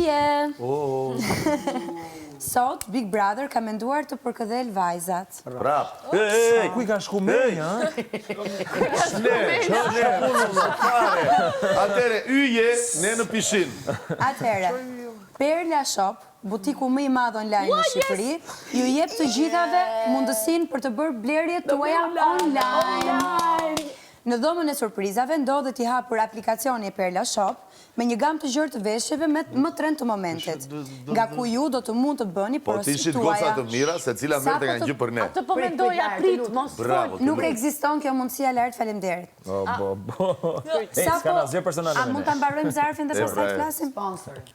Yje! Sot, Big Brother ka menduar të përkëdhel vajzat. Prap. Ku I kanë shku menja? Atere, yje, ne në pishin. Atere, Perla Shop, butiku më I madh online në Shqipëri, ju jep të gjithave mundësinë për të bërë blerjet tuaja online. Në dhomën e surprizave ndodhet I hapur aplikacioni e Perla Shop me një gamë të gjërë të veshjeve me më trend të momentit, nga ku ju do të mund të bëni Po porosit t'ishit tuaja. goca të mira, se cila mërë të kanë gjë për ne. Atë po mendoja prit, mos Bravo. Nuk ekziston kjo mundësia lartë, faleminderit. S'ka asgjë personale. A mund ta mbarojmë zarfin dhe pastaj flasim?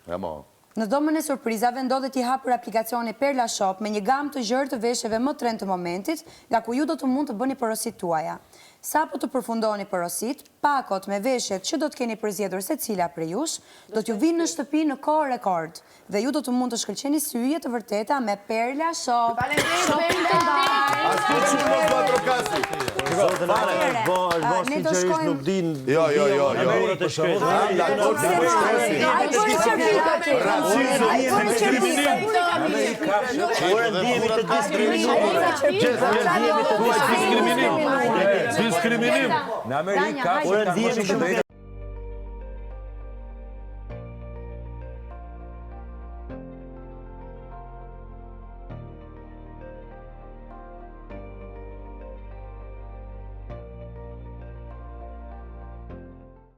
Ja mo. Në dhomën e surprizave ndodhet I hapur aplikacioni Perla Shop me një gamë të gjërë të veshjeve më trend të momentit, nga ku ju do të mund të bëni porosit tuaja. Sapo të përfundoni porosit, pakot me veshjet që do të keni përzgjedhur secila prej jush, do t'ju vinë në shtëpi në kohë rekord dhe ju do të mund të shkëlqeni syje të vërteta me Perla Shop. Askur që mos bëhet trokasi. Ne do shkojmë... Jo. Diskriminim. Në Amerikë ka